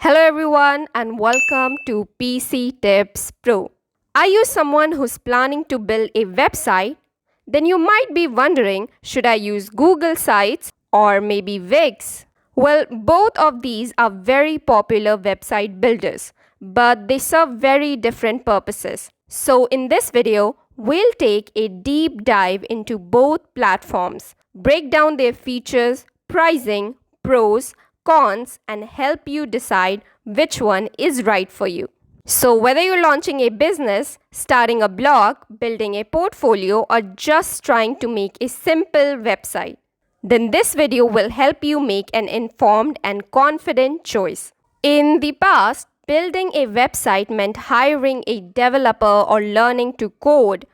Hello everyone and welcome to PC Tips Pro. Are you someone who's planning to build a website? Then you might be wondering, should I use Google Sites or maybe Wix? Well, both of these are very popular website builders, but they serve very different purposes. So in this video, we'll take a deep dive into both platforms, break down their features, pricing, pros, cons, and help you decide which one is right for you. So whether you're launching a business, starting a blog, building a portfolio, or just trying to make a simple website, then this video will help you make an informed and confident choice. In the past, building a website meant hiring a developer or learning to code.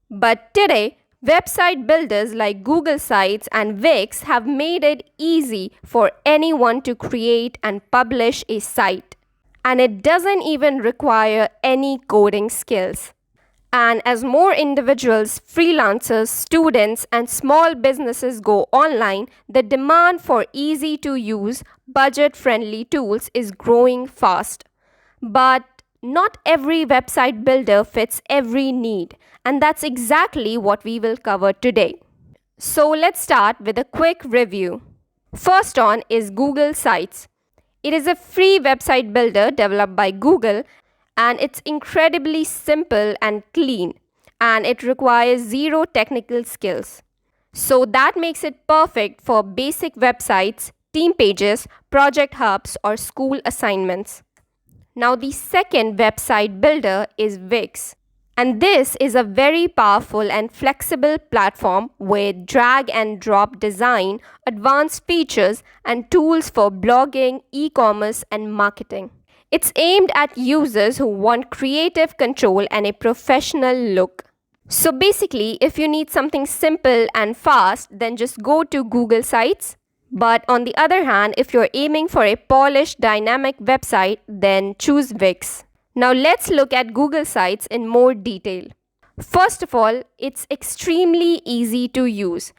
But today, website builders like Google Sites and Wix have made it easy for anyone to create and publish a site. And it doesn't even require any coding skills. And as more individuals, freelancers, students, and small businesses go online, the demand for easy-to-use, budget-friendly tools is growing fast. But not every website builder fits every need, and that's exactly what we will cover today. So let's start with a quick review. First on is Google Sites. It is a free website builder developed by Google, and it's incredibly simple and clean, and it requires zero technical skills. So that makes it perfect for basic websites, team pages, project hubs, or school assignments. Now the second website builder is Wix. And this is a very powerful and flexible platform with drag and drop design, advanced features, and tools for blogging, e-commerce, and marketing. It's aimed at users who want creative control and a professional look. So basically, if you need something simple and fast, then just go to Google Sites. But on the other hand, if you're aiming for a polished, dynamic website, then choose Wix. Now let's look at Google Sites in more detail. First of all, it's extremely easy to use.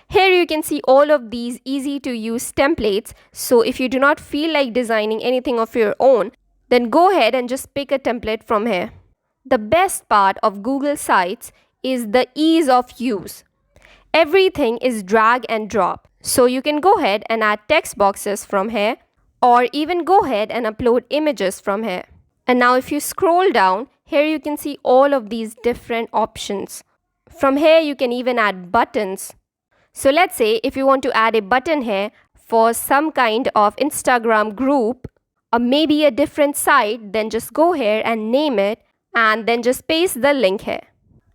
Here you can see all of these easy to use templates. So if you do not feel like designing anything of your own, then go ahead and just pick a template from here. The best part of Google Sites is the ease of use. Everything is drag and drop. So you can go ahead and add text boxes from here, or even go ahead and upload images from here. And now if you scroll down, here you can see all of these different options. From here you can even add buttons. So let's say if you want to add a button here for some kind of Instagram group or maybe a different site, then just go here and name it and then just paste the link here.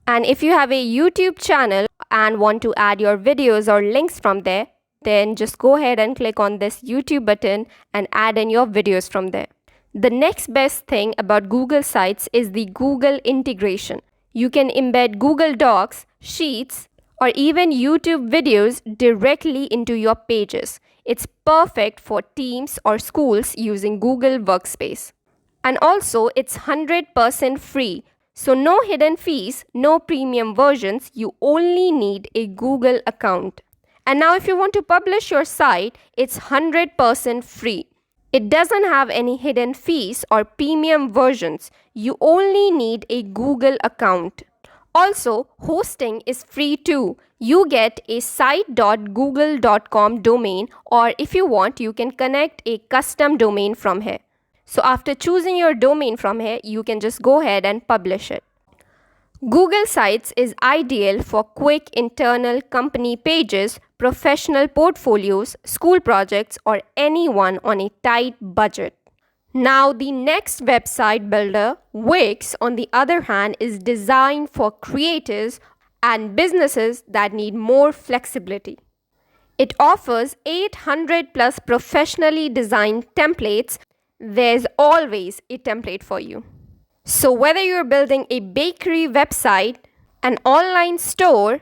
And if you have a YouTube channel and want to add your videos or links from there, then just go ahead and click on this YouTube button and add in your videos from there. The next best thing about Google Sites is the Google integration. You can embed Google Docs, Sheets, or even YouTube videos directly into your pages. It's perfect for teams or schools using Google Workspace. And also, it's 100% free. So no hidden fees, no premium versions, you only need a Google account. And now if you want to publish your site, it's 100% free. It doesn't have any hidden fees or premium versions. You only need a Google account. Also, hosting is free too. You get a site.google.com domain, or if you want, you can connect a custom domain from here. So after choosing your domain from here, you can just go ahead and publish it. Google Sites is ideal for quick internal company pages, professional portfolios, school projects, or anyone on a tight budget. Now the next website builder, Wix, on the other hand, is designed for creators and businesses that need more flexibility. It offers 800 plus professionally designed templates. There's always a template for you. So whether you're building a bakery website, an online store,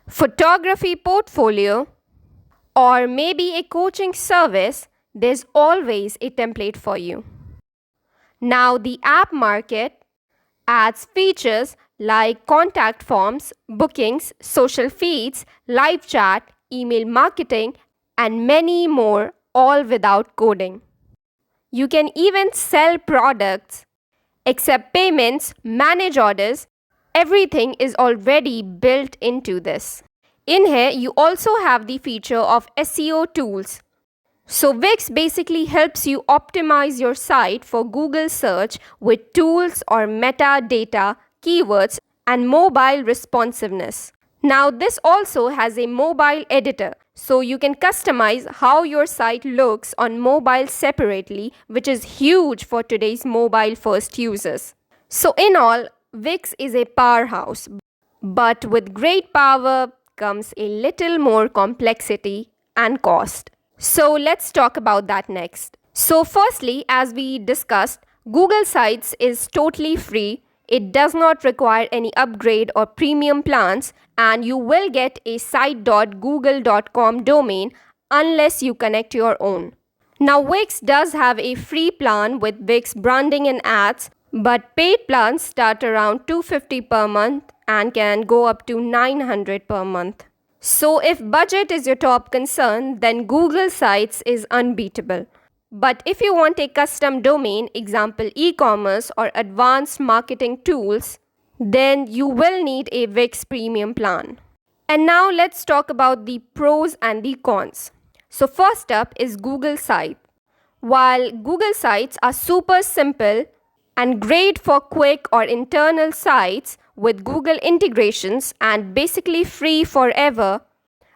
photography portfolio, or maybe a coaching service, there's always a template for you. Now the app market adds features like contact forms, bookings, social feeds, live chat, email marketing, and many more, all without coding. You can even sell products, accept payments, manage orders. Everything is already built into this. In here, you also have the feature of SEO tools. So Wix basically helps you optimize your site for Google search with tools or metadata, keywords, and mobile responsiveness. Now this also has a mobile editor, so you can customize how your site looks on mobile separately, which is huge for today's mobile first users. So in all, Wix is a powerhouse, but with great power comes a little more complexity and cost. So let's talk about that next. So firstly, as we discussed, Google Sites is totally free. It does not require any upgrade or premium plans, and you will get a site.google.com domain unless you connect your own. Now Wix does have a free plan with Wix branding and ads, but paid plans start around $250 per month and can go up to $900 per month. So if budget is your top concern, then Google Sites is unbeatable. But if you want a custom domain, example e-commerce or advanced marketing tools, then you will need a Wix premium plan. And now let's talk about the pros and the cons. So first up is Google Sites. While Google Sites are super simple and great for quick or internal sites with Google integrations and basically free forever,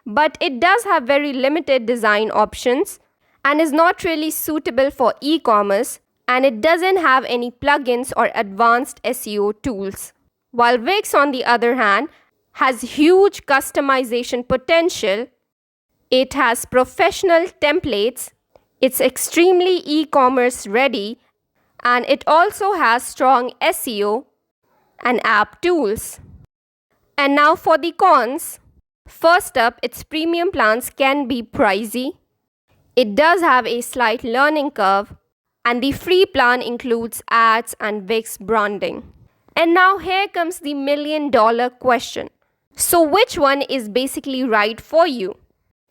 but it does have very limited design options and is not really suitable for e-commerce, and it doesn't have any plugins or advanced SEO tools. While Wix, on the other hand, has huge customization potential. It has professional templates, it's extremely e-commerce ready, and it also has strong SEO and app tools. And now for the cons. First up, its premium plans can be pricey. It does have a slight learning curve, and the free plan includes ads and Wix branding. And now here comes the million-dollar question. So which one is basically right for you?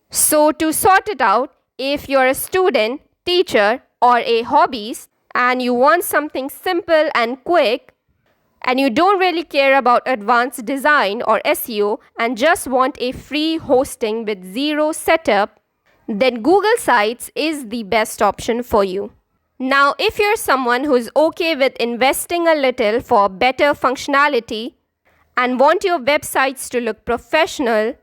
So to sort it out, if you're a student, teacher, or a hobbyist and you want something simple and quick, and you don't really care about advanced design or SEO and just want a free hosting with zero setup, then Google Sites is the best option for you. Now, if you're someone who's okay with investing a little for better functionality and want your websites to look professional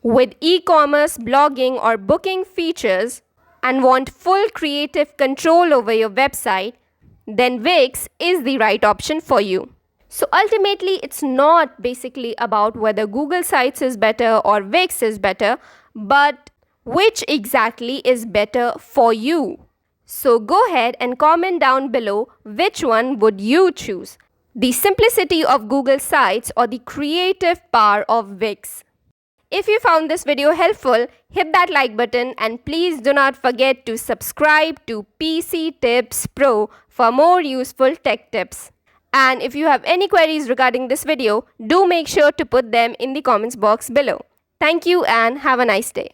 with e-commerce, blogging, or booking features and want full creative control over your website, then Wix is the right option for you. So ultimately, it's not basically about whether Google Sites is better or Wix is better, but which exactly is better for you. So go ahead and comment down below which one would you choose, the simplicity of Google Sites or the creative power of Wix. If you found this video helpful, hit that like button and please do not forget to subscribe to PC Tips Pro for more useful tech tips. And if you have any queries regarding this video, do make sure to put them in the comments box below. Thank you and have a nice day.